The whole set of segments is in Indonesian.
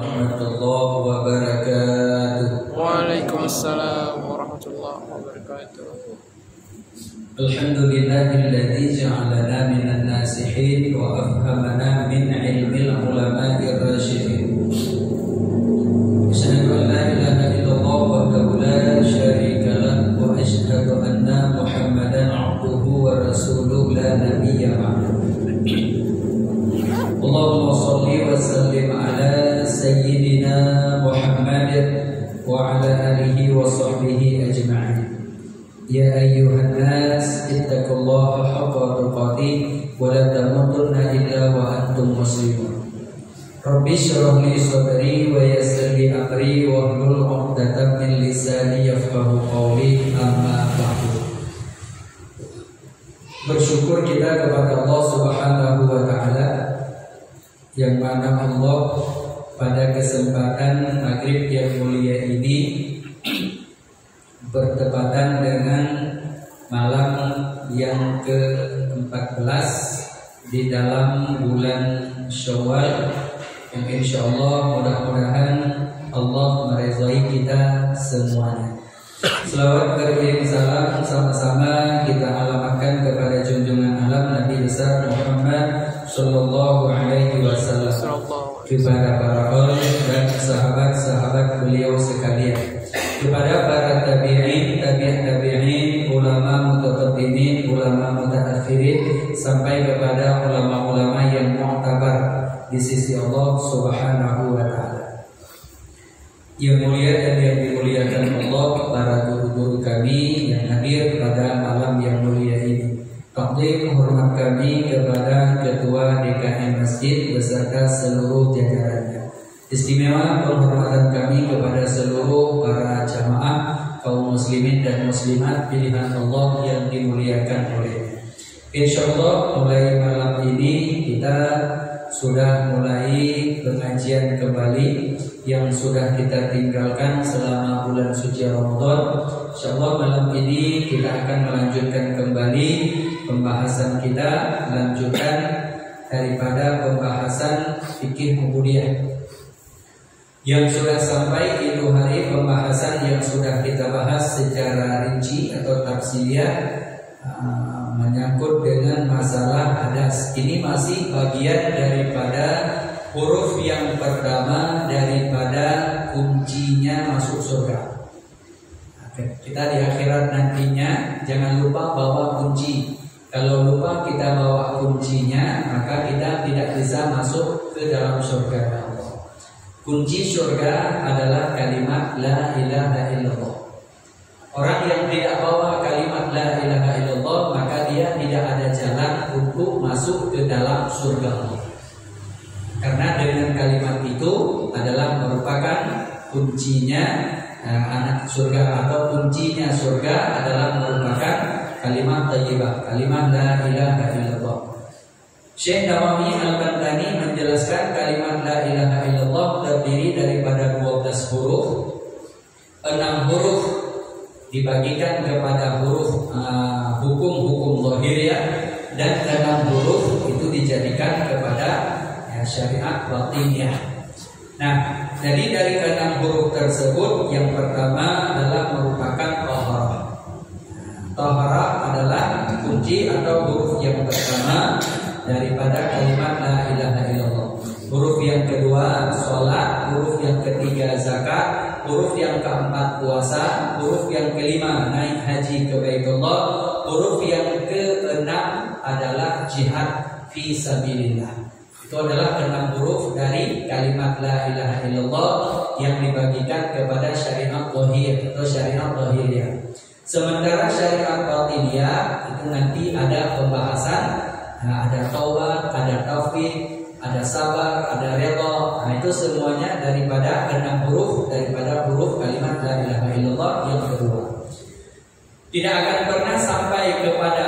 warahmatullahi wabarakatuh. Waalaikumsalam warahmatullahi wabarakatuh. Alhamdulillahilladzi ja'alana minan nasihin wa afhamana min ilmil ulama'ir rasyidin. Asyhadu an la ilaha illallah wahdahu la syarika lah wa asyhadu anna Muhammadan 'abduhu wa rasuluhu la nabiyya ba'dahu. Allahumma shalli wa sallim ala sayyidina Muhammad wa ala alihi wa sahbihi ajma'in. Ya ayyuhan nas ittaqullaha haqqa tuqatih wa la tamutunna illa wa antum muslimun. Rabbi shrah li sadri wa yassir li amri wa hlul 'uqdatam min lisani yafqahu qawli, amma ba'du. Bersyukur kita kepada Allah Subhanahu wa taala yang mana Allah pada kesempatan maghrib yang mulia ini bertepatan dengan malam yang ke-14 di dalam bulan Syawal, yang insyaallah mudah-mudahan Allah meridhai kita semuanya. Selawat berkirim salam sama-sama kita alamatkan kepada junjungan alam Nabi besar Muhammad sallallahu alaihi wasallam, kepada para ulama dan sahabat-sahabat beliau sekalian, kepada para tabi'in, tabi'in, ulama mutaqaddimin, ulama mutaakhirin, sampai kepada ulama-ulama yang mu'tabar di sisi Allah Subhanahu wa taala. Yang mulia dan yang dimuliakan Allah, para guru-guru kami yang hadir pada malam yang mulia ini. Takdim hormat kami kepada Ketua DKM Masjid beserta seluruh jajarannya. Istimewa penghormatan kami kepada seluruh para jamaah kaum muslimin dan muslimat pilihan Allah yang dimuliakan olehnya. Insyaallah mulai malam ini kita sudah mulai pengajian kembali yang sudah kita tinggalkan selama bulan suci Ramadan. Insyaallah malam ini kita akan melanjutkan kembali pembahasan kita, lanjutan daripada pembahasan fikih ubudiyah yang sudah sampai itu hari pembahasan yang sudah kita bahas secara rinci atau tafsiriyah menyangkut dengan masalah hadas. Ini masih bagian daripada huruf yang pertama daripada kuncinya masuk surga. Kita di akhirat nantinya jangan lupa bawa kunci. Kalau lupa kita bawa kuncinya, maka kita tidak bisa masuk ke dalam surga Allah. Kunci surga adalah kalimat la ilaha illallah. Orang yang tidak bawa kalimat la ilaha illallah, maka dia tidak ada jalan untuk masuk ke dalam surga Allah. Karena dengan kalimat itu adalah merupakan kuncinya anak surga, atau kuncinya surga adalah merupakan kalimat thayyibah, kalimat la ilaha illallah. Syekh Nawawi Al-Bantani menjelaskan kalimat la ilaha illallah terdiri daripada 12 huruf. 6 huruf dibagikan kepada huruf hukum-hukum zahiriyah, dan 6 huruf itu dijadikan kepada syariat batiniyah. Nah, jadi dari 6 huruf tersebut yang pertama adalah merupakan taharah. Taharah adalah kunci atau huruf yang pertama daripada kalimat la ilaha illallah. Huruf yang kedua sholat, huruf yang ketiga zakat, huruf yang keempat puasa, huruf yang kelima naik haji ke Baitullah, huruf yang keenam adalah jihad fi sabilillah. Itu adalah 6 huruf dari kalimat la ilaha illallah yang dibagikan kepada syariat zahir atau syariat zahiriyah. Sementara syariat batiniyah itu nanti ada pembahasan, ada taubat, ada tauhid, ada sabar, ada redha. Nah, itu semuanya daripada 6 huruf daripada huruf kalimat la ilaha illallah yang kedua. Tidak akan pernah sampai kepada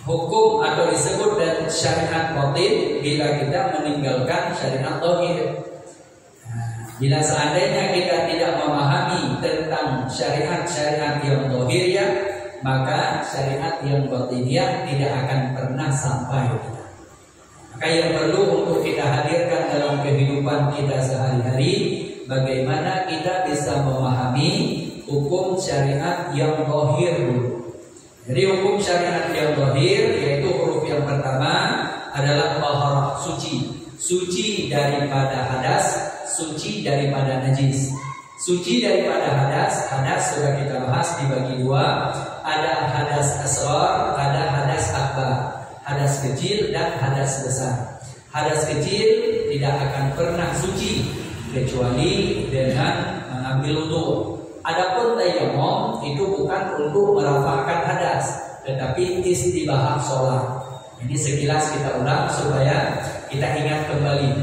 hukum atau disebut dan syariat batin bila kita meninggalkan syariat zahir. Bila seandainya kita tidak memahami tentang syariat-syariat yang zahiriyah, maka syariat yang batiniyah tidak akan pernah sampai. Maka yang perlu untuk kita hadirkan dalam kehidupan kita sehari-hari, bagaimana kita bisa memahami hukum syariat yang zahir dulu. Jadi hukum syariat yang zahir yaitu huruf yang pertama adalah taharah, suci. Suci daripada hadas, suci daripada najis. Suci daripada hadas, hadas sudah kita bahas dibagi dua. Ada hadas asghar, ada hadas akbar. Hadas kecil dan hadas besar. Hadas kecil tidak akan pernah suci kecuali dengan mengambil wudu. Adapun tayammum itu bukan untuk merafa'kan hadas, tetapi istibahah sholat. Ini sekilas kita ulang supaya kita ingat kembali.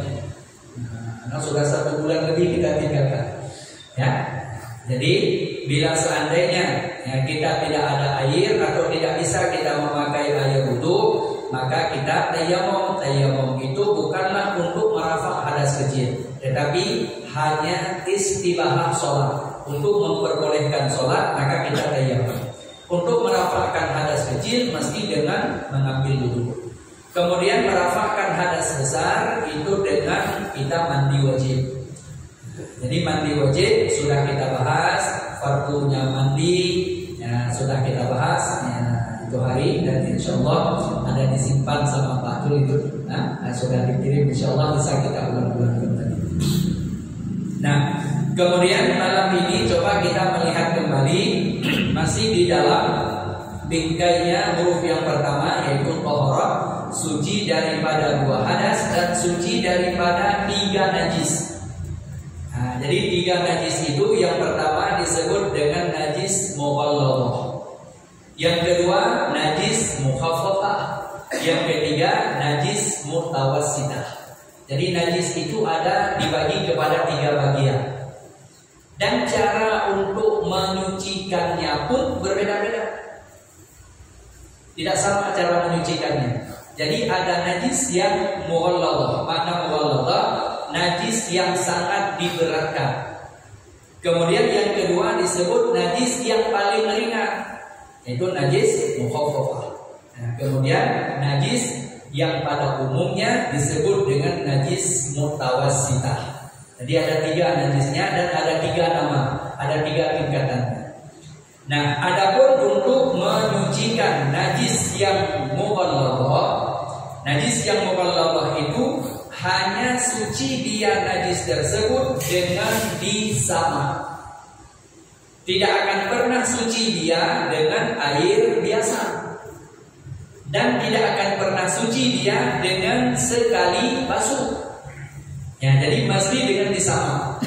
Karena sudah 1 bulan lebih kita tinggalkan. Ya, jadi bila seandainya kita tidak ada air atau tidak bisa kita memakai air wudu, maka kita tayammum. Tayammum itu bukanlah untuk merafa' hadas kecil, tetapi hanya istibahah sholat. Untuk memperbolehkan sholat maka kita tayammum. Untuk merafa'kan hadas kecil mesti dengan mengambil wudu. Kemudian merafa'kan hadas besar itu dengan kita mandi wajib. Jadi mandi wajib sudah kita bahas, fardunya mandi ya, sudah kita bahas ya, itu hari, dan insyaallah ada disimpan sama Pak Tul itu. Sudah dikirim, insyaallah bisa kita ulang-ulang kembali. Nah, kemudian malam ini coba kita melihat kembali masih di dalam bingkainya huruf yang pertama yaitu taharah, suci daripada 2 hadas dan suci daripada 3 najis. Nah, jadi 3 najis itu yang pertama disebut dengan najis mughalladhah. Yang kedua najis mukhaffafah. Yang ketiga najis mutawassithah. Jadi najis itu ada dibagi kepada 3 bagian. Dan cara untuk menyucikannya pun berbeda-beda. Tidak sama cara menyucikannya. Jadi ada najis yang mughalladhah. Makna mughalladhah, najis yang sangat diberatkan. Kemudian yang kedua disebut najis yang paling ringan, yaitu najis mukhaffafah. Nah, kemudian najis yang pada umumnya disebut dengan najis mutawassithah. Jadi ada 3 najisnya dan ada 3 nama, ada 3 tingkatannya. Nah, adapun untuk menyucikan najis yang mughalladhah, najis yang mughalladhah itu hanya suci dia najis tersebut dengan disama. Tidak akan pernah suci dia dengan air biasa. Dan tidak akan pernah suci dia dengan sekali basuh. Ya, jadi mesti dengan disama.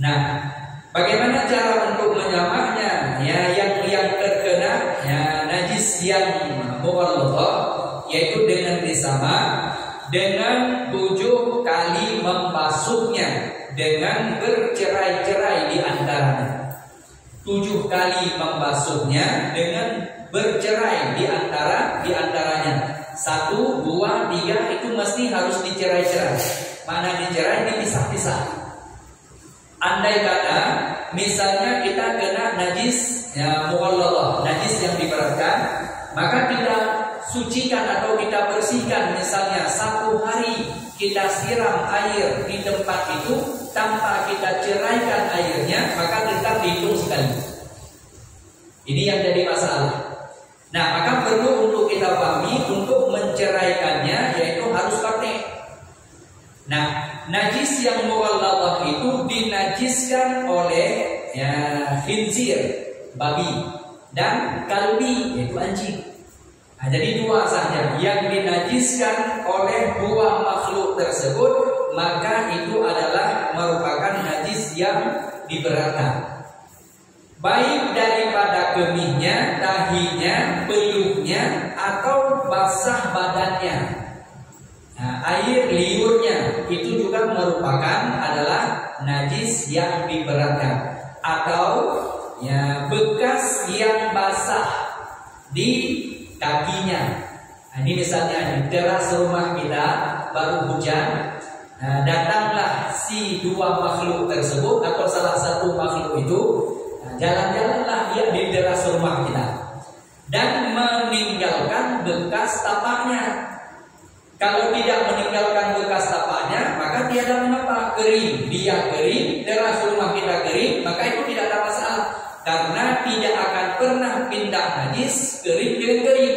Nah, bagaimana cara untuk menyamanya? Ya, yang terkena ya najis yang mughalladhah yaitu dengan disama dengan 7 kali membasuhnya dengan bercerai-cerai di antaranya. 7 kali membasuhnya dengan bercerai di antaranya. 1, 2, 3 itu mesti harus dicerai-cerai. Mana dicerai dipisah-pisah. Andai kata misalnya kita kena najis ya mughalladhah, najis yang diberatkan, maka kita sucikan atau kita bersihkan misalnya 1 hari kita siram air di tempat itu tanpa kita ceraikan airnya, maka tetap dihitung sekali. Ini yang jadi masalah. Nah, maka perlu untuk kita pahami untuk menceraikannya yaitu harus pakai. Nah, najis yang mughalladhah itu dinajiskan oleh ya khinzir, babi, dan kalbi yaitu anjing. Nah, jadi 2 saja yang dinajiskan oleh 2 makhluk tersebut, maka itu adalah merupakan najis yang diberatkan. Baik daripada kemihnya, tahinya, peluhnya, atau basah badannya. Nah, air liurnya itu juga merupakan adalah najis yang diberatkan. Atau ya bekas yang basah di kakinya. Nah, ini misalnya di teras rumah kita baru hujan, datanglah si 2 makhluk tersebut atau salah satu makhluk itu, jalan-jalanlah dia di teras rumah kita dan meninggalkan bekas tapaknya. Kalau tidak meninggalkan bekas tapaknya, maka tiada mengapa. Kering, dia kering, teras rumah kita kering, maka itu tidak ada masalah. Karena tidak akan pernah pindah najis kering dengan kering.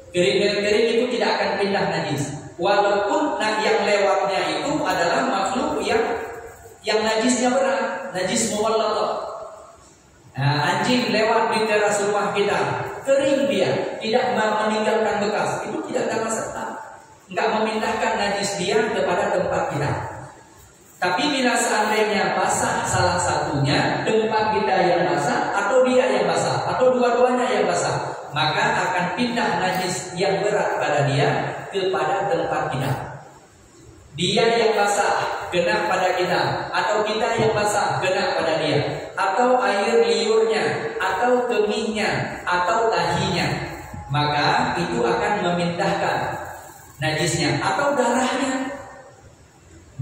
Kering dengan kering itu tidak akan pindah najis. Walaupun yang lewatnya itu adalah makhluk yang najisnya berat, najis muwalladh. Anjing lewat di teras rumah kita, kering dia, tidak meninggalkan bekas, itu tidak ada masalah. Enggak memindahkan najis dia kepada tempat kita. Tapi bila seandainya basah salah satunya, tempat kita yang basah atau dia yang basah atau dua-duanya yang basah, maka akan pindah najis yang berat pada dia kepada tempat kita. Dia yang basah kena pada kita, atau kita yang basah kena pada dia, atau air liurnya, atau kemihnya, atau tahinya, maka itu akan memindahkan najisnya. Atau darahnya,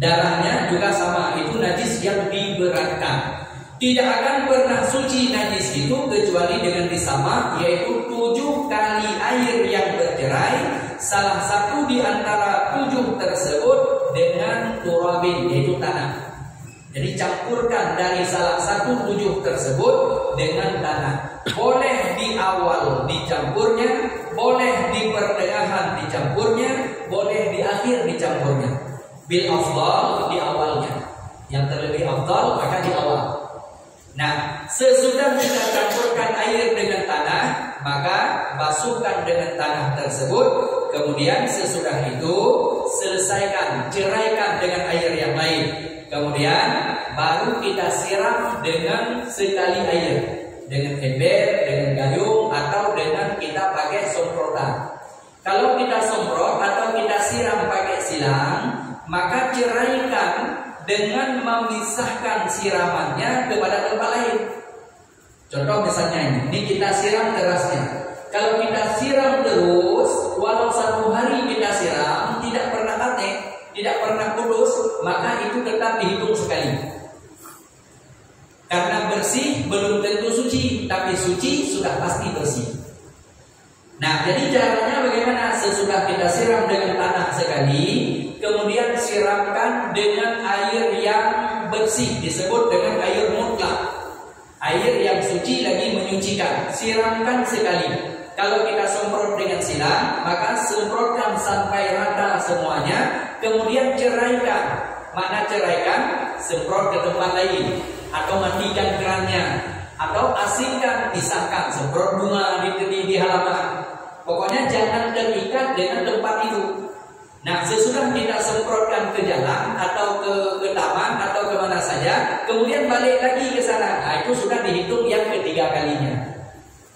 darahnya juga sama, itu najis yang diberatkan. Tidak akan pernah suci najis itu kecuali dengan disama, yaitu 7 kali air yang bercerai, salah satu di antara 7 tersebut dengan turabin, yaitu tanah. Jadi campurkan dari salah satu 7 tersebut dengan tanah. Boleh di awal dicampurnya, boleh di pertengahan dicampurnya, boleh di akhir dicampurnya. Bil afdal di awalnya. Yang terlebih afdal maka di awal. Nah, sesudah kita campurkan air dengan tanah, maka basuhkan dengan tanah tersebut. Kemudian sesudah itu selesaikan, ceraikan dengan air yang lain. Kemudian baru kita siram dengan sekali air, dengan ember, dengan gayung, atau dengan kita pakai semprotan. Kalau kita semprot atau kita siram pakai silang, maka ceraikan dengan memisahkan siramannya kepada tempat lain. Contoh misalnya ini kita siram terasnya. Kalau kita siram terus, walau 1 hari kita siram, tidak pernah tatek, tidak pernah putus, maka itu tetap dihitung sekali. Karena bersih belum tentu suci, tapi suci sudah pasti bersih. Nah, jadi caranya bagaimana? Sesudah kita siram dengan tanah sekali, kemudian siramkan dengan air yang bersih, disebut dengan air mutlak. Air yang suci lagi menyucikan, siramkan sekali. Kalau kita semprot dengan silang, maka semprotkan sampai rata semuanya, kemudian ceraikan. Mana ceraikan? Semprot ke tempat lain, atau matikan kerannya, atau asingkan, pisahkan, semprot bunga di halaman. Pokoknya jangan terikat dengan tempat itu. Nah, sesudah kita semprotkan ke jalan atau ke taman atau kemana saja, kemudian balik lagi ke sana. Nah, itu sudah dihitung yang ketiga kalinya.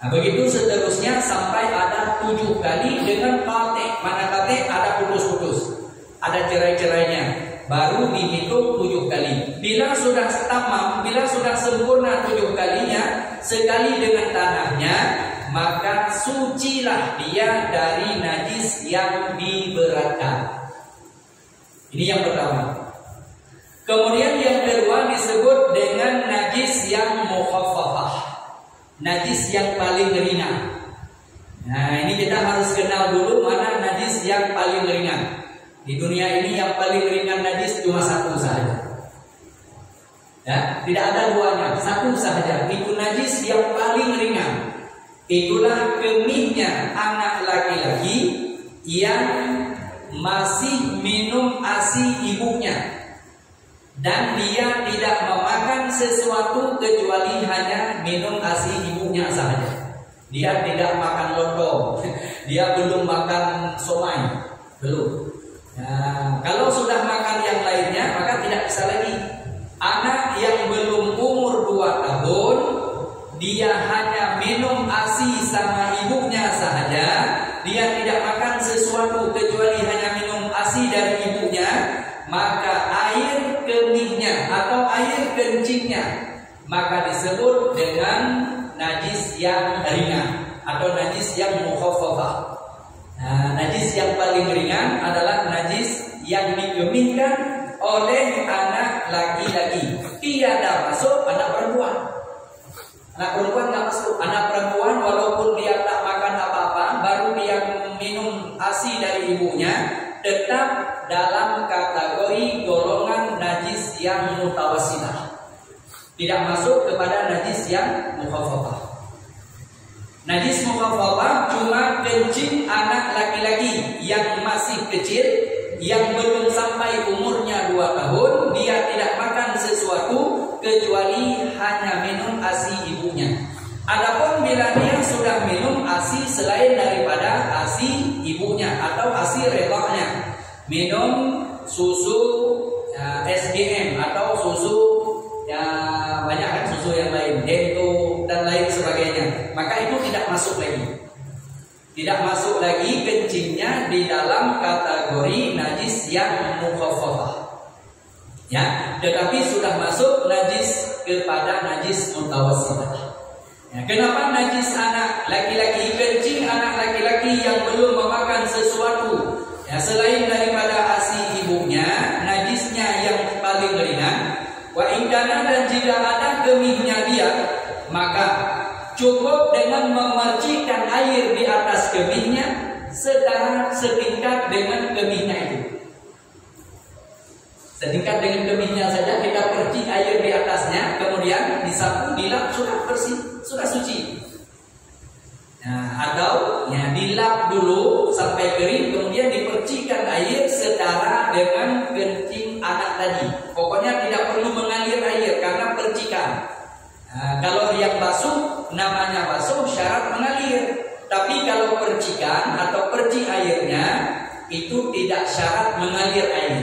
Nah, begitu seterusnya sampai ada 7 kali dengan katek. Mana katek? Ada putus-putus, ada cerai-cerainya. Baru dihitung 7 kali. Bila sudah tamam, bila sudah sempurna 7 kalinya, sekali dengan tanahnya, maka sucilah dia dari najis yang diberatkan. Ini yang pertama. Kemudian yang kedua disebut dengan najis yang mukhaffafah, najis yang paling ringan. Nah, ini kita harus kenal dulu mana najis yang paling ringan. Di dunia ini yang paling ringan najis cuma satu saja. Ya, tidak ada duanya, satu saja. Itu najis yang paling ringan. Itulah kemihnya anak laki-laki yang masih minum ASI ibunya, dan dia tidak memakan sesuatu kecuali hanya minum ASI ibunya saja. Dia tidak makan lontong, dia belum makan somai, belum. Nah, kalau sudah makan yang lainnya maka tidak bisa lagi. Anak yang belum umur 2 tahun, dia hanya minum ASI sama ibunya saja, dia tidak makan sesuatu kecuali hanya minum ASI dari ibunya, maka air kemihnya atau air kencingnya maka disebut dengan najis yang ringan atau najis yang mukhaffafah. Nah, najis yang paling ringan adalah najis yang dikemihkan oleh anak laki-laki. Tiada masuk anak perempuan. Anak perempuan nggak masuk. Anak perempuan walaupun dia tak makan apa-apa, baru dia minum ASI dari ibunya, dalam kategori golongan najis yang mutawassilah. Tidak masuk kepada najis yang mukhaffafah. Najis mukhaffafah cuma kencing anak laki-laki yang masih kecil, yang belum sampai umurnya 2 tahun, dia tidak makan sesuatu kecuali hanya minum ASI ibunya. Adapun bila dia sudah minum ASI selain daripada ASI ibunya atau ASI redaknya, minum susu SGM atau susu banyak kan susu yang lain, Dento dan lain sebagainya, maka itu tidak masuk lagi. Tidak masuk lagi kencingnya di dalam kategori najis yang mukhaffafah. Ya, tetapi sudah masuk najis kepada najis mutawassilah. Ya, kenapa najis anak laki-laki, kencing anak laki-laki yang belum memakan sesuatu ya, selain daripada ASI ibunya, najisnya yang paling ringan. Wa ingkana, dan jika ada kemihnya dia, maka cukup dengan memercikkan air di atas kemihnya setingkat dengan kemihnya itu. Setingkat dengan kemihnya saja kita percik air di atasnya, kemudian disapu, dilap, sudah bersih, sudah suci. Nah, atau ya dilap dulu sampai kering, kemudian dipercikan air setara dengan kencing anak tadi. Pokoknya tidak perlu mengalir air karena percikan. Nah, kalau yang basuh, namanya basuh syarat mengalir. Tapi kalau percikan atau percik airnya itu tidak syarat mengalir air.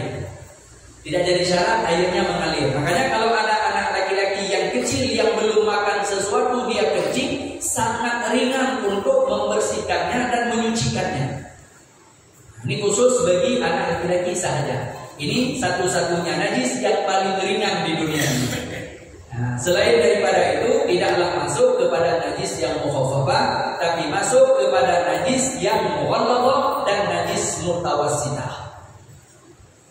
Tidak jadi syarat airnya mengalir. Makanya kalau ada anak laki-laki yang kecil yang belum makan sesuatu, dia kencing, sangat ringan untuk membersihkannya dan menyucikannya. Ini khusus bagi anak laki-laki saja. Ini satu-satunya najis yang paling ringan di dunia ini. Nah, selain daripada itu tidaklah masuk kepada najis yang mukhaffafah, tapi masuk kepada najis yang mughalladzah dan najis mutawassilah.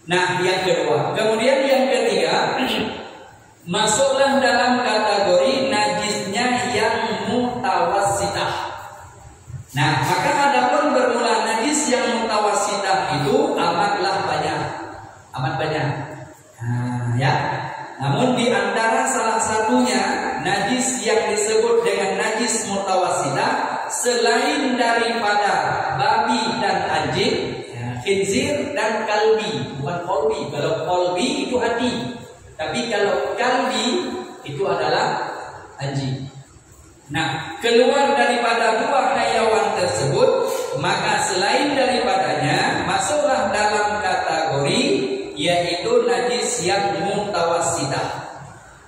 Nah, yang kedua, kemudian yang ketiga, masuklah dalam kategori najisnya yang mutawassitah. Nah, maka adapun bermula najis yang mutawassitah itu amatlah banyak, amat banyak. Nah, ya. Namun di antara salah satunya najis yang disebut dengan najis mutawassitah, selain daripada babi dan anjing, khinzir dan kalbi, bukan kolbi. Kalau kolbi itu hati, tapi kalau kalbi itu adalah anjing. Nah, keluar daripada 2 hayawan tersebut, maka selain daripadanya masuklah dalam kategori yaitu najis yang mutawassitah.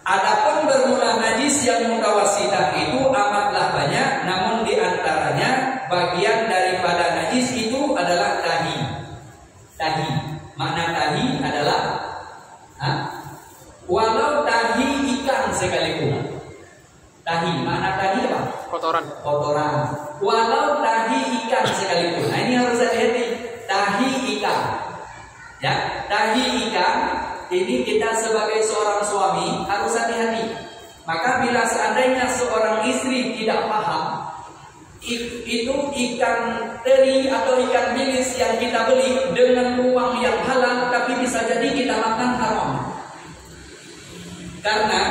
Adapun bermula najis yang mutawassitah itu amatlah banyak, namun di antaranya bagian daripada najis itu adalah tahi. Tahi, makna tahi adalah walau tahi ikan sekalipun. Tahi, makna tahi apa? Kotoran. Kotoran. Walau tahi ikan sekalipun. Nah, ini harus hati-hati. Tahi ikan. Ya, tahi ikan ini kita sebagai seorang suami harus hati-hati. Maka bila seandainya seorang istri tidak paham, itu ikan teri atau ikan bilis yang kita beli dengan uang yang halal, tapi bisa jadi kita makan haram. Karena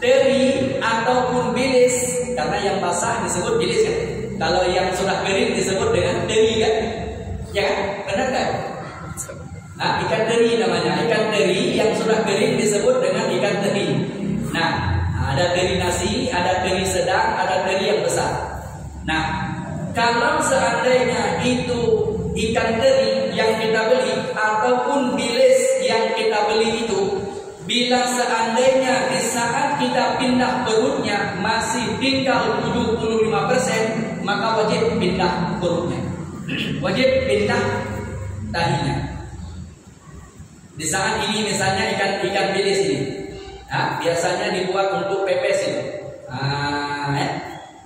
teri ataupun bilis, karena yang basah disebut bilis kan, kalau yang sudah kering disebut dengan teri kan, ya kan, benar kan? Nah, ikan teri namanya, ikan teri yang sudah kering disebut dengan ikan teri. Nah, ada teri nasi, ada teri sedang, ada teri yang besar. Nah, kalau seandainya itu ikan teri yang kita beli ataupun bilis yang kita beli itu, bila seandainya di saat kita pindah perutnya masih tinggal 75%, maka wajib pindah perutnya. Wajib pindah tahinya. Di saat ini misalnya ikan bilis ini, biasanya dibuat untuk pepes ini.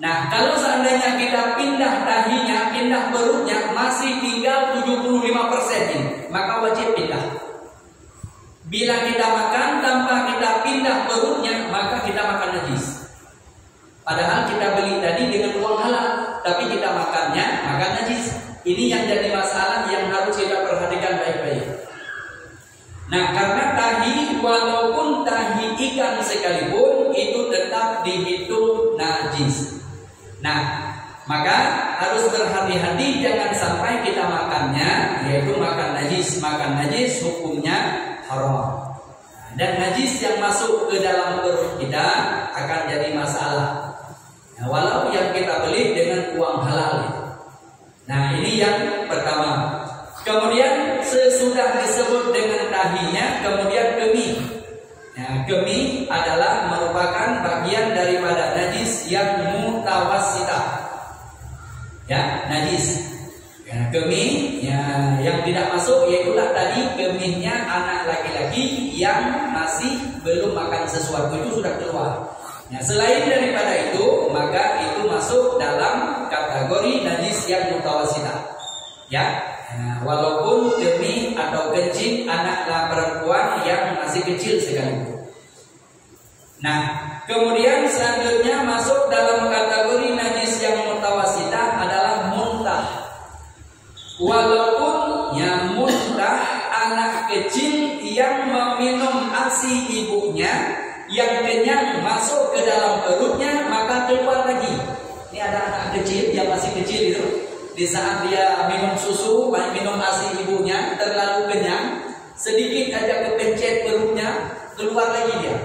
Nah, kalau seandainya kita pindah tahinya, pindah perutnya masih tinggal 75% ini, maka wajib pindah. Bila kita makan tanpa kita pindah perutnya, maka kita makan najis. Padahal kita beli tadi dengan uang halal, tapi kita makannya makan najis. Ini yang jadi masalah yang harus kita perhatikan baik-baik. Nah, karena tahi walaupun tahi ikan sekalipun itu tetap dihitung najis. Nah, maka harus berhati-hati jangan sampai kita makannya yaitu makan najis. Makan najis hukumnya haram. Dan najis yang masuk ke dalam perut kita akan jadi masalah. Nah, walau yang kita beli dengan uang halal. Nah, ini yang pertama. Kemudian sesudah disebut dengan tahinya, kemudian kemih. Nah, kemih adalah merupakan bagian daripada najis yang mutawassitah. Ya, najis. Ya, kemih yang tidak masuk yaitulah tadi kemihnya anak laki-laki yang masih belum makan sesuatu itu sudah keluar. Nah, selain daripada itu, maka itu masuk dalam kategori najis yang mutawassitah. Ya. Nah, walaupun kemih atau kencing anak perempuan yang masih kecil sekali. Nah, kemudian selanjutnya masuk dalam kategori najis yang mutawassitah adalah muntah. Walaupun yang muntah anak kecil yang meminum ASI ibunya yang kenyang masuk ke dalam perutnya maka keluar lagi. Ini ada anak kecil yang masih kecil itu. Di saat dia minum susu, minum ASI ibunya terlalu kenyang, sedikit aja kepencet perutnya, keluar lagi dia.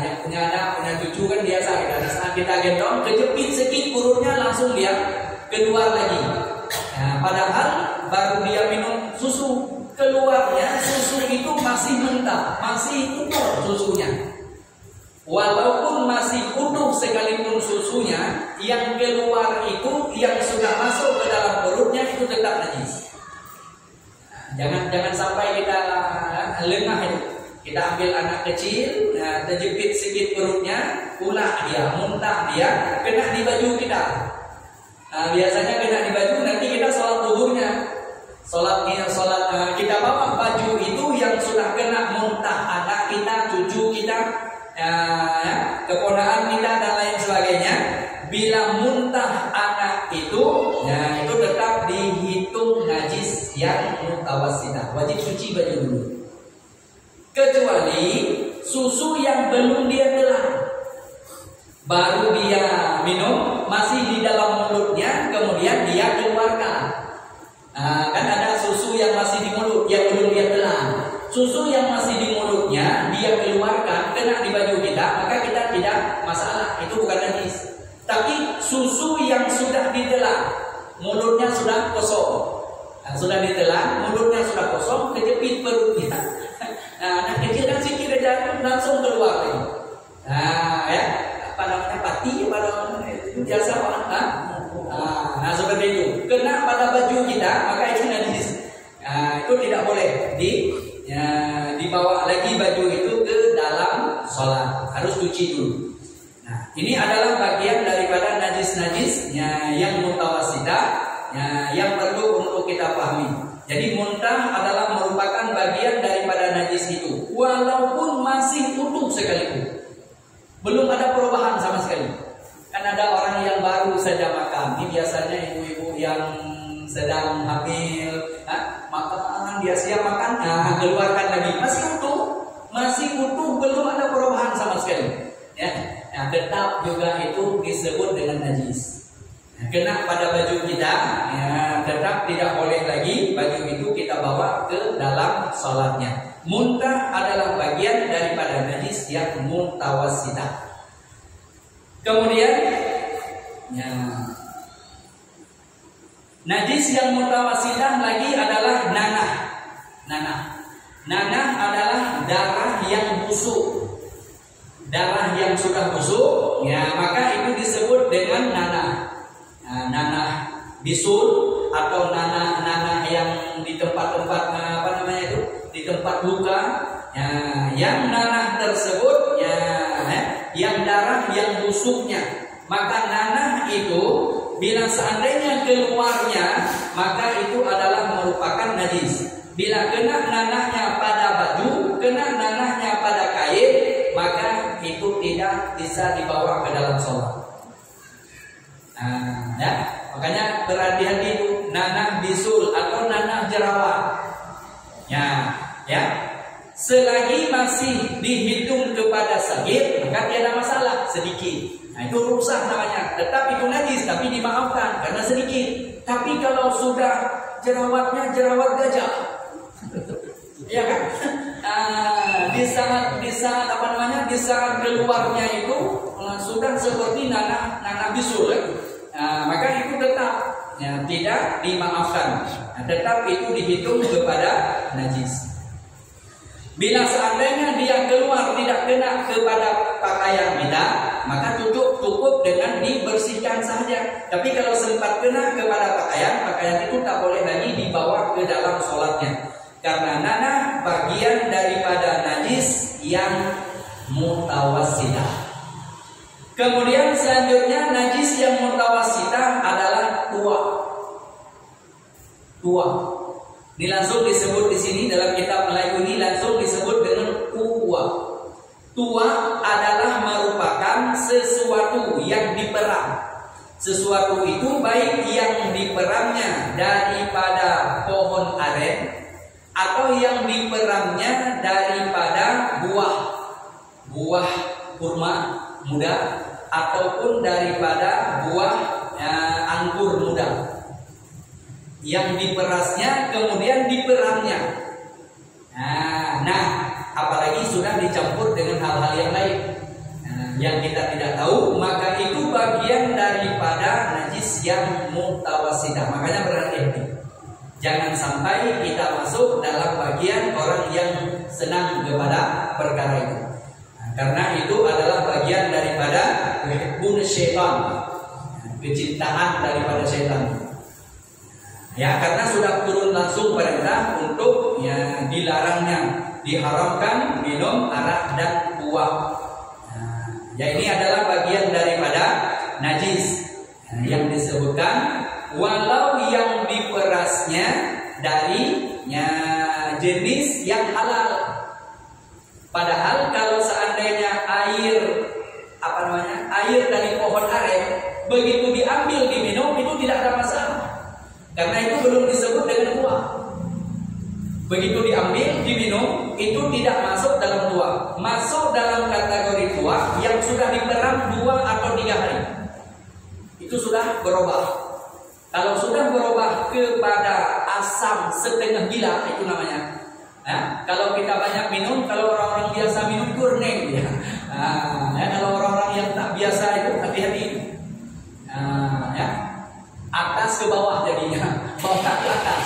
Yang punya anak, punya cucu kan biasa kita saat kita gendong, kejepit sedikit perutnya langsung dia keluar lagi. Padahal baru dia minum susu, keluarnya susu itu masih mentah, masih utuh susunya. Walaupun masih utuh sekalipun susunya, yang keluar itu yang sudah masuk ke dalam perutnya itu tetap najis. Jangan sampai kita lengah itu. Kita ambil anak kecil, terjepit sedikit perutnya, ulah dia, muntah dia, kena di baju kita. Biasanya kena di baju, nanti kita sholat zuhurnya. Sholat kita bawa baju itu yang sudah kena muntah anak kita, cucu kita, keponakan kita dan lain sebagainya. Bila muntah anak itu, itu tetap dihitung najis yang mutawassitah. Wajib cuci baju dulu. Kecuali susu yang belum dia telan, baru dia minum, masih di dalam mulutnya, kemudian dia keluarkan. Kan ada susu yang masih di mulut, yang belum dia telan. Susu yang masih di mulutnya dia keluarkan, kena di baju kita, maka kita tidak masalah, itu bukan najis. Tapi susu yang sudah ditelan, mulutnya sudah kosong, sudah ditelan, mulutnya sudah kosong, kejepit perutnya. Anak kecil kan sikit aja langsung keluar lagi. Apa namanya pati, itu biasa orang. Seperti itu. Kena pada baju kita, maka itu najis. Itu tidak boleh dibawa lagi baju itu ke dalam sholat, harus cuci dulu. Nah, ini adalah bagian daripada najis-najisnya yang mutawassitah, yang perlu untuk kita pahami. Jadi muntah adalah merupakan bagian daripada najis itu, walaupun masih utuh sekalipun, belum ada perubahan sama sekali. Kan ada orang yang baru saja makan, ini biasanya ibu-ibu yang sedang hamil, makan dia siap makan, keluarkan lagi, masih utuh, belum ada perubahan sama sekali. Tetap juga itu disebut dengan najis. Kena pada baju kita, tetap tidak boleh lagi baju itu kita bawa ke dalam sholatnya. Muntah adalah bagian daripada najis yang mutawassitah. Kemudian, najis yang mutawassitah lagi adalah nanah. Nanah adalah darah yang busuk. Darah yang sudah busuk, maka itu disebut dengan nanah. Nanah bisul atau nanah yang di tempat-tempat di tempat luka, yang nanah tersebut yang darah yang busuknya, maka nanah itu bila seandainya keluarnya maka itu adalah merupakan najis. Bila kena nanahnya pada baju, kena nanahnya pada kain, maka itu tidak bisa dibawa ke dalam sholat. Makanya berhati-hati itu nanah bisul atau nanah jerawat. Selagi masih dihitung kepada sagir, maka tiada masalah, sedikit. Nah, itu rusak namanya. Tetap itu najis, tapi dimaafkan karena sedikit. Tapi kalau sudah jerawatnya jerawat gajah, ya kan? Di saat apa namanya? Di saat keluarnya itu sudah seperti nanah bisul, maka itu tetap tidak dimaafkan. Tetap itu dihitung kepada najis. Bila seandainya dia keluar tidak kena kepada pakaian kita, maka cukup dengan dibersihkan saja. Tapi kalau sempat kena kepada pakaian itu tak boleh lagi dibawa ke dalam sholatnya. Karena nanah bagian daripada najis yang mutawassitah. Kemudian selanjutnya najis yang mutawassitah adalah tua. Ini langsung disebut di sini dalam kitab Melayu ini langsung disebut dengan tua. Tua adalah merupakan sesuatu yang diperang. Sesuatu itu baik yang diperangnya daripada pohon aren atau yang diperangnya daripada buah kurma muda ataupun daripada buah anggur muda. Yang diperasnya kemudian diperangnya. Nah, apalagi sudah dicampur dengan hal-hal yang lain yang kita tidak tahu, maka itu bagian daripada najis yang mutawassitah. Makanya berhati-hati, jangan sampai kita masuk dalam bagian orang yang senang kepada perkara itu. Karena itu adalah bagian daripada syaitan, kecintaan daripada syaitan. Ya, karena sudah turun langsung perintah untuk dilarangnya, diharamkan minum arak dan buah. Ya, ini adalah bagian daripada najis yang disebutkan, walau yang diperasnya dari jenis yang halal. Padahal kalau seandainya air dari pohon aren begitu diambil diminum itu tidak ada masalah. Karena itu belum disebut dengan tua. Begitu diambil, diminum, itu tidak masuk dalam tua. Masuk dalam kategori tua yang sudah diperang 2 atau 3 hari. Itu sudah berubah. Kalau sudah berubah kepada asam setengah gila, itu namanya. Kalau kita banyak minum, kalau orang-orang biasa minum gurning, kalau orang-orang yang tak biasa itu hati-hati. Atas ke bawah jadinya, bawah ke atas.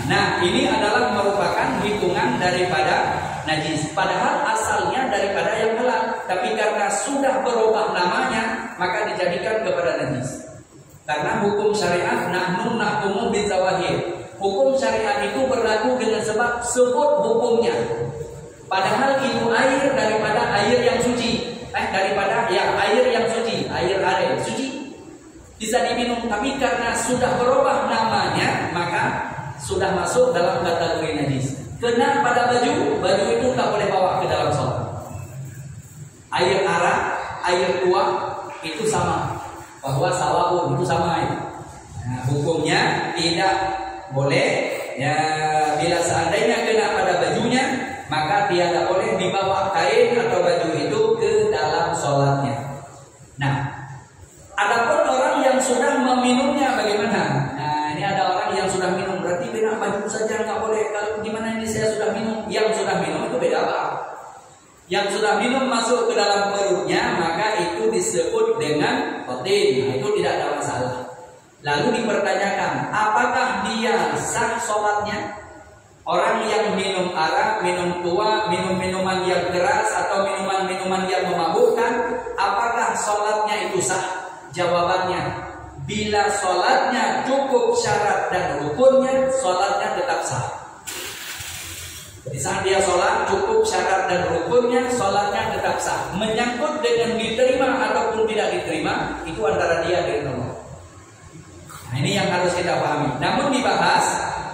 Nah, ini adalah merupakan hitungan daripada najis. Padahal asalnya daripada yang halal, tapi karena sudah berubah namanya, maka dijadikan kepada najis. Karena hukum syariat nahkumu bizawahir. Hukum syariat itu berlaku dengan sebab hukumnya. Padahal itu air daripada air yang suci, air yang suci, air aren suci. Bisa diminum, tapi karena sudah berubah namanya, maka sudah masuk dalam kategori najis. Kena pada baju itu tak boleh bawa ke dalam sholat. Air arak, air tua itu sama, bahwa sawabun itu sama itu. Hukumnya tidak boleh. Bila seandainya kena pada bajunya, maka tidak boleh dibawa kain atau baju itu ke dalam sholatnya. Nah, adapun orang yang sudah meminumnya bagaimana? Nah, ini ada orang yang sudah minum, berarti kena baju saja nggak boleh. Kalau gimana ini saya sudah minum? Yang sudah minum itu beda apa? Yang sudah minum masuk ke dalam perutnya, maka itu disebut dengan potin. Nah, itu tidak ada masalah. Lalu dipertanyakan, apakah dia sah sholatnya? Orang yang minum arak, minum tua, minum minuman yang keras atau minuman-minuman yang memabukkan, apakah sholatnya itu sah? Jawabannya, bila sholatnya cukup syarat dan rukunnya, sholatnya tetap sah. Di saat dia sholat cukup syarat dan rukunnya, sholatnya tetap sah. Menyangkut dengan diterima ataupun tidak diterima, itu antara dia dengan Allah. Nah, ini yang harus kita pahami. Namun dibahas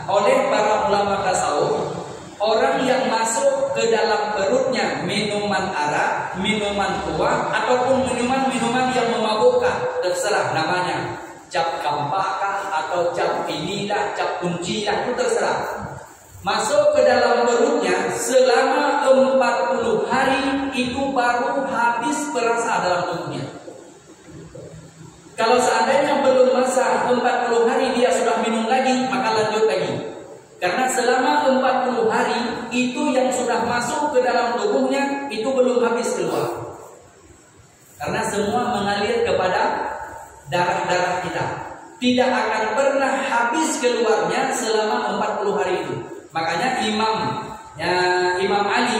oleh para ulama tasawuf, orang yang masuk ke dalam perutnya minuman arak, minuman tua, ataupun minuman-minuman yang memabukkan, terserah namanya, cap kampakah atau cap inilah, cap kuncilah, itu terserah. masuk ke dalam perutnya selama 40 hari itu baru habis perasa dalam tubuhnya. Kalau seandainya belum masa 40 hari dia sudah minum lagi, maka lanjut lagi. Karena selama 40 hari itu yang sudah masuk ke dalam tubuhnya itu belum habis keluar. Karena semua mengalir kepada darah-darah kita. Tidak akan pernah habis keluarnya selama 40 hari itu. Makanya Imam Ali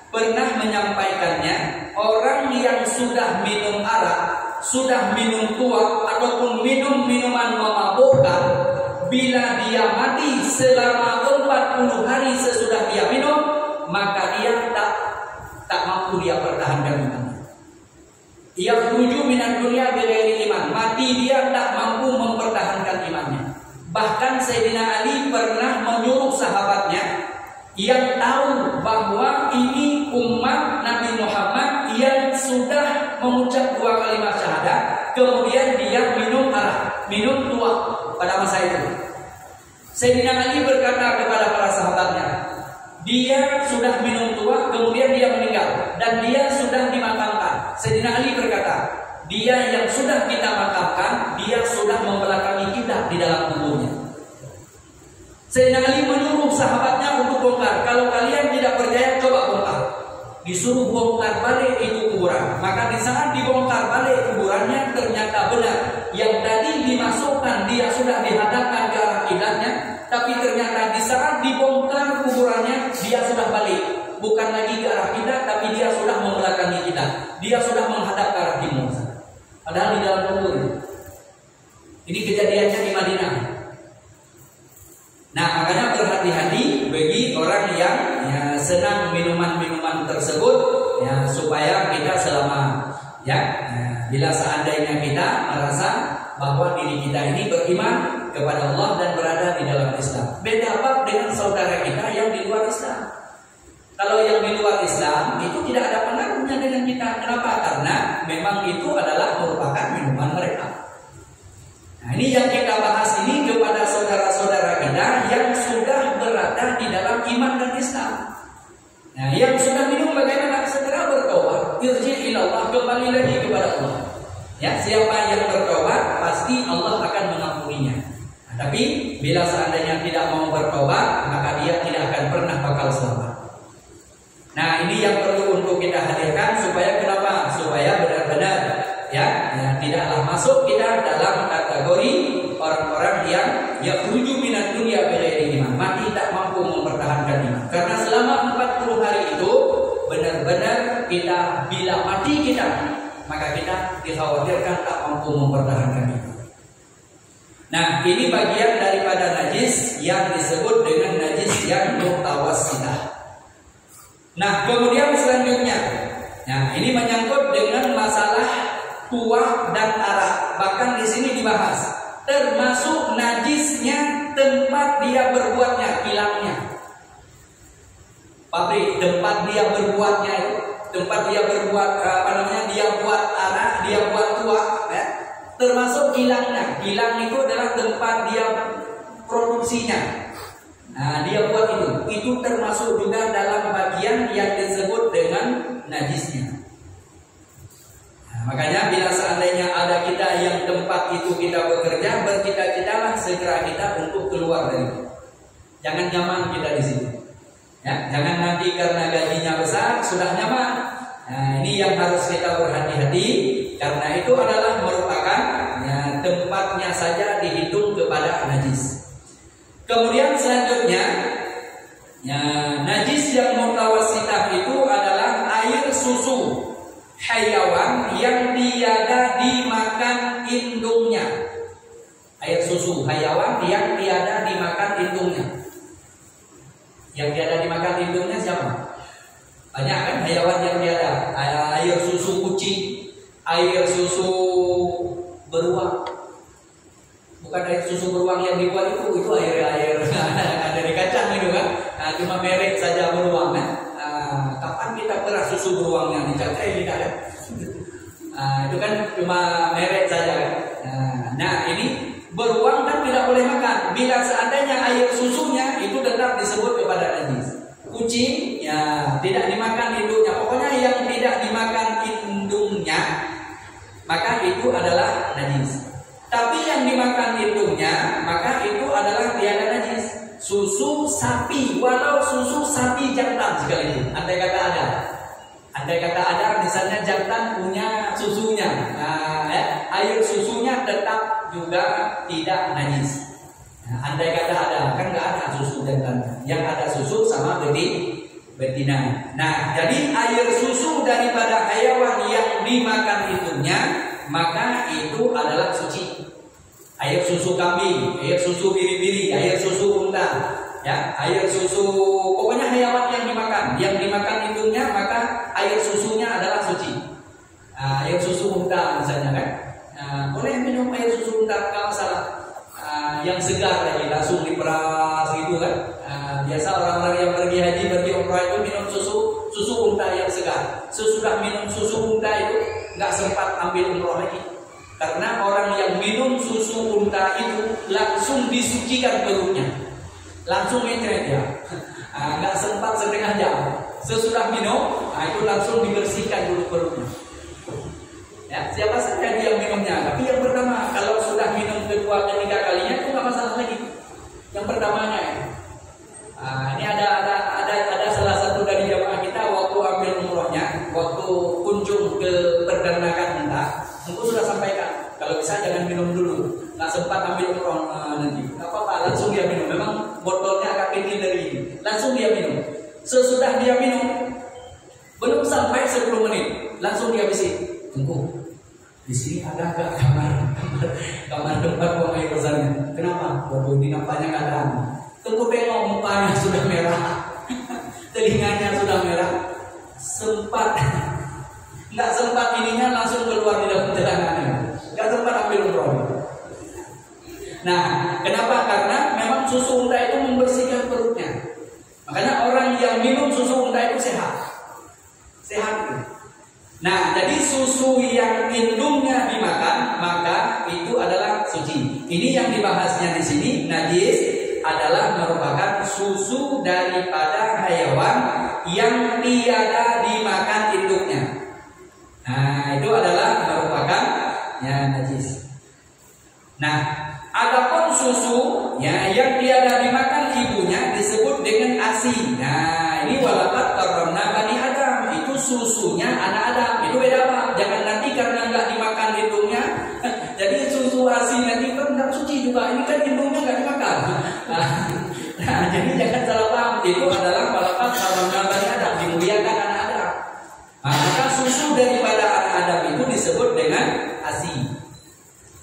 pernah menyampaikannya, orang yang sudah minum arak, sudah minum tuak ataupun minum minuman memabukkan, bila dia mati selama 40 hari sesudah dia minum, maka dia tak mampu dia pertahankan imannya. Ia tuju minat dunia bighairi iman, mati dia tak mampu mempertahankan imannya. Bahkan Sayyidina Ali pernah menyuruh sahabatnya yang tahu bahwa ini umat Nabi Muhammad yang sudah mengucap 2 kalimat syahadat, kemudian dia minum arak, minum tuak pada masa itu. Sayyidina Ali berkata kepada para sahabatnya, dia sudah minum tuak, kemudian dia meninggal dan dia sudah dimakamkan. Sayyidina Ali berkata, dia yang sudah kita makamkan, dia sudah membelakangi kita di dalam kuburnya. Sayyidina Ali menyuruh sahabatnya untuk bongkar. Kalau kalian tidak percaya, coba bongkar. Disuruh bongkar balik itu kuburan. Maka di saat dibongkar balik kuburannya, ternyata benar. Yang tadi dimasukkan, dia sudah dihadapkan ke arah kiblatnya, tapi ternyata di saat dibongkar kuburannya, dia sudah balik. Bukan lagi ke arah kiblat, tapi dia sudah membelakangi kita. Dia sudah menghadap ke arah timur. Padahal di dalam kubur. Ini kejadiannya di Madinah. Nah, makanya berhati-hati bagi orang yang senang minuman-minuman tersebut, ya, supaya kita selamat. Ya, bila seandainya kita merasa bahwa diri kita ini beriman kepada Allah dan berada di dalam Islam. Beda apa dengan saudara kita yang di luar Islam? Kalau yang di luar Islam itu tidak ada pengaruhnya dengan kita. Kenapa? Karena memang itu adalah merupakan minuman mereka. Nah, ini yang kita bahas ini kepada saudara-saudara kita yang sudah berada di dalam iman dan Islam. Nah, yang sudah minum bagaimana? Segera bertobat. Irji ilallah, kembali lagi kepada Allah. Ya, siapa yang bertobat pasti Allah akan mengampuninya. Nah, tapi bila seandainya tidak mau bertobat, maka dia tidak akan pernah bakal selamat. Nah, ini yang perlu untuk kita hadirkan supaya kenapa? Supaya benar-benar tidaklah masuk kita dalam kategori orang-orang yang yakhruju minad dunya bighairi iman, mati tak mampu mempertahankan iman. Karena selama 40 hari itu benar-benar kita, bila mati kita, maka kita dikhawatirkan tak mampu mempertahankan iman. Nah, ini bagian daripada najis yang disebut dengan najis yang mutawassithah. Nah, kemudian selanjutnya, nah ini menyangkut dengan masalah tuak dan arak. Bahkan di sini dibahas termasuk najisnya tempat dia berbuatnya, kilangnya. Pabrik tempat dia berbuatnya itu, tempat dia berbuat dia buat arak, dia buat tuak, ya. Termasuk kilangnya. Kilang itu adalah tempat dia produksinya. Nah, dia buat itu termasuk juga dalam bagian yang disebut dengan najisnya. Nah, makanya bila seandainya ada kita yang tempat itu kita bekerja, bercita-citalah segera kita untuk keluar dari itu. Jangan nyaman kita di situ. Ya, jangan nanti karena gajinya besar sudah nyaman. Nah, ini yang harus kita berhati-hati, karena itu adalah merupakan tempatnya saja dihitung kepada najis. Kemudian selanjutnya, najis yang mutawassithah itu adalah air susu hayawan yang tiada dimakan indungnya. Air susu hayawan yang tiada dimakan indungnya. Yang tiada dimakan indungnya siapa? Banyak kan hayawan yang tiada. Air susu kucing, air susu beruang. Bukan air susu beruang yang dibuat itu air dari kacang itu kan. Nah, cuma merek saja beruang kan. Kapan kita pernah susu beruang yang dicacai tidak kan? Itu kan cuma merek saja kan. Nah, ini beruang kan tidak boleh makan. Bila seandainya air susunya itu tetap disebut kepada najis. Kucing ya tidak dimakan induknya. Pokoknya yang tidak dimakan induknya maka itu adalah najis. Tapi yang dimakan induknya maka itu adalah tiada najis. Susu sapi, walau susu sapi jantan sekalipun. Andai kata ada, misalnya jantan punya susunya, air susunya tetap juga tidak najis. Andai kata ada, kan nggak ada susu jantan, yang ada susu sama betina. Nah, jadi air susu daripada hewan yang dimakan itunya, maka itu adalah suci. Air susu kambing, air susu biri-biri, air susu unta. Ya, air susu, pokoknya hewan yang dimakan induknya maka air susunya adalah suci. Air susu unta misalnya kan, boleh minum air susu unta kalau salah. Yang segar lagi langsung diperas gitu kan. Biasa orang-orang yang pergi haji, pergi umrah itu minum susu unta yang segar. Sesudah minum susu unta itu nggak sempat ambil umrah lagi. Karena orang yang minum susu unta itu langsung disucikan perutnya. Langsung mencret ya, nggak sempat setengah jam. Sesudah minum, itu langsung dibersihkan dulu perutnya. Ya, siapa saja dia minumnya. Tapi yang pertama, kalau sudah minum kedua, ketiga kalinya itu nggak masalah lagi. Yang pertamanya ya. Ini ada salah satu dari jamaah kita waktu ambil umrohnya, waktu kunjung ke peternakan unta, itu sudah sampaikan. Kalau bisa jangan minum dulu, nggak sempat ambil umroh nanti. Nggak apa-apa, langsung dia minum. Memang botolnya agak kecil dari ini. Langsung dia minum. Sesudah dia minum, belum sampai 10 menit, langsung dia bisik, tunggu. Di sini ada agak kamar tempat buang air besarnya. Kenapa? Waduh, ini nampaknya nggak ada. Tunggu tengok mukanya sudah merah, telinganya sudah merah. Nggak sempat ininya langsung keluar di dalam telanganya. Nggak sempat ambil umroh. Nah, kenapa? Karena memang susu unta itu membersihkan perutnya. Makanya orang yang minum susu unta itu sehat. Nah, jadi susu yang induknya dimakan maka itu adalah suci. Ini yang dibahasnya di sini, najis adalah merupakan susu daripada hewan yang tiada dimakan induknya. Nah, itu adalah merupakan ya najis. Nah, adapun susu ya yang tiada dimakan ibunya disebut dengan ASI. Nah, ini walakat karena Bani Adam, itu susunya anak Adam. Itu beda Pak. Jangan nanti karena nggak dimakan induknya jadi susu ASI nanti kan nggak suci juga. Ini kan induknya nggak dimakan. Nah, jadi jangan salah paham. Itu adalah walakat karena Bani Adam, dimuliakan anak Adam. Maka susu daripada anak Adam itu disebut dengan ASI.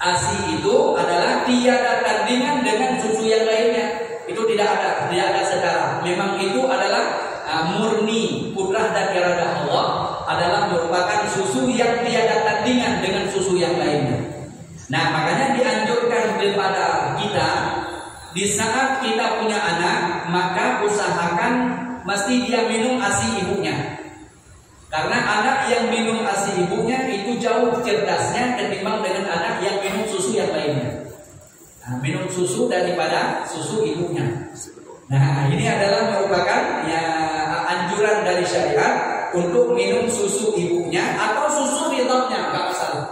ASI itu adalah tiada tandingan dengan susu yang lainnya. Itu tidak ada setara. Memang itu adalah murni kudrah dan iradah Allah, adalah merupakan susu yang tiada tandingan dengan susu yang lainnya. Nah, makanya dianjurkan kepada kita di saat kita punya anak, maka usahakan mesti dia minum ASI ibunya. Karena anak yang minum ASI ibunya itu jauh cerdasnya ketimbang dengan anak yang minum susu yang lainnya. Nah, minum susu daripada susu ibunya. Nah, ini adalah merupakan ya anjuran dari syariat untuk minum susu ibunya atau susu ridhonya, nggak masalah.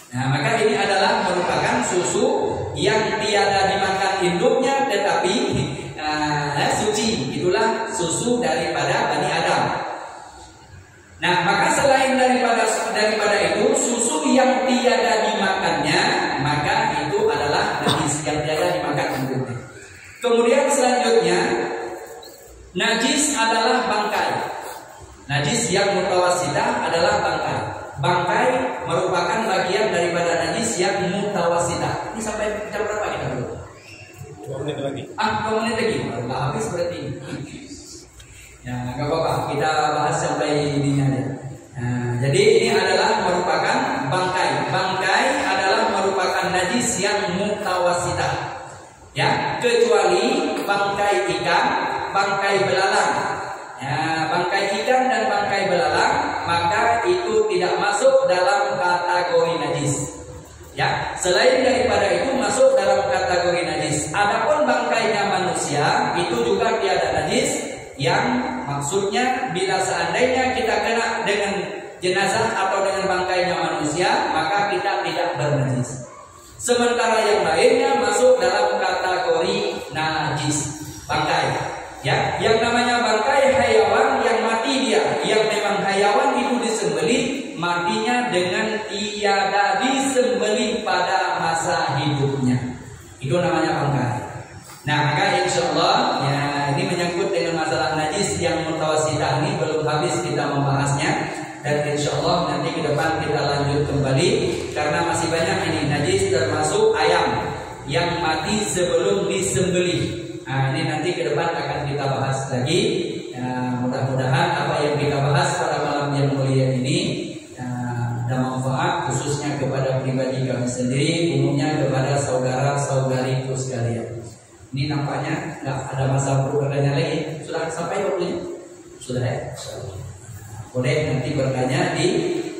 Nah, maka ini adalah merupakan susu yang tiada dimakan induknya tetapi suci. Itulah susu daripada Bani Adam. Nah, maka selain daripada itu susu yang tiada dimakannya, maka itu adalah najis yang tiada dimakan induknya. Kemudian selanjutnya, najis adalah bangkai. Najis yang mutawasidah adalah bangkai. Bangkai merupakan bagian daripada najis yang mutawasidah. Ini sampai jam berapa kita dulu? 2 menit lagi. 2 menit lagi. Nggak habis berarti. Ya, nggak apa-apa. Kita bahas sampai ininya aja. Nah, jadi ini adalah merupakan bangkai. Bangkai adalah merupakan najis yang mutawasidah. Ya, kecuali bangkai ikan, bangkai belalang. Ya, bangkai ikan dan bangkai belalang maka itu tidak masuk dalam kategori najis. Ya, selain daripada itu masuk dalam dalam kategori najis. Adapun bangkainya manusia itu juga tiada najis, yang maksudnya bila seandainya kita kena dengan jenazah atau dengan bangkainya manusia, maka kita tidak bernajis. Sementara yang lainnya masuk dalam kategori najis. Bangkai, ya, yang namanya bangkai hewan yang mati dia, yang memang hewan itu disembelih, matinya dengan tiada disembelih pada masa hidupnya, itu namanya bangkai. Nah, maka insya Allah ya, ini menyangkut dengan masalah najis yang mutawasidah ini belum habis kita membahasnya, dan insya Allah nanti ke depan kita lanjut kembali karena masih banyak ini najis, termasuk ayam yang mati sebelum disembelih. Nah, ini nanti ke depan akan kita bahas lagi. Ya, mudah-mudahan apa yang kita bahas pada malam yang mulia ini ada manfaat khususnya kepada pribadi kami sendiri, umumnya kepada saudara-saudariku sekalian. Ini nampaknya nggak ada masa bertanya lagi. Sudah sampai waktunya? Sudah ya? Boleh nanti bertanya di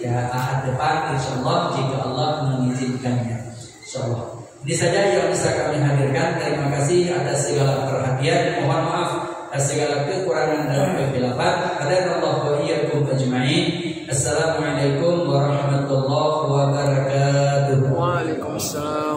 ahad depan insyaallah jika Allah mengizinkannya. Insyaallah. Ini saja yang bisa kami hadirkan. Terima kasih atas segala perhatian. Mohon maaf atas segala kekurangan dan kekhilafan. Hadanallahu wa iyyakum ajma'in. Assalamualaikum warahmatullahi wabarakatuh. Waalaikumsalam.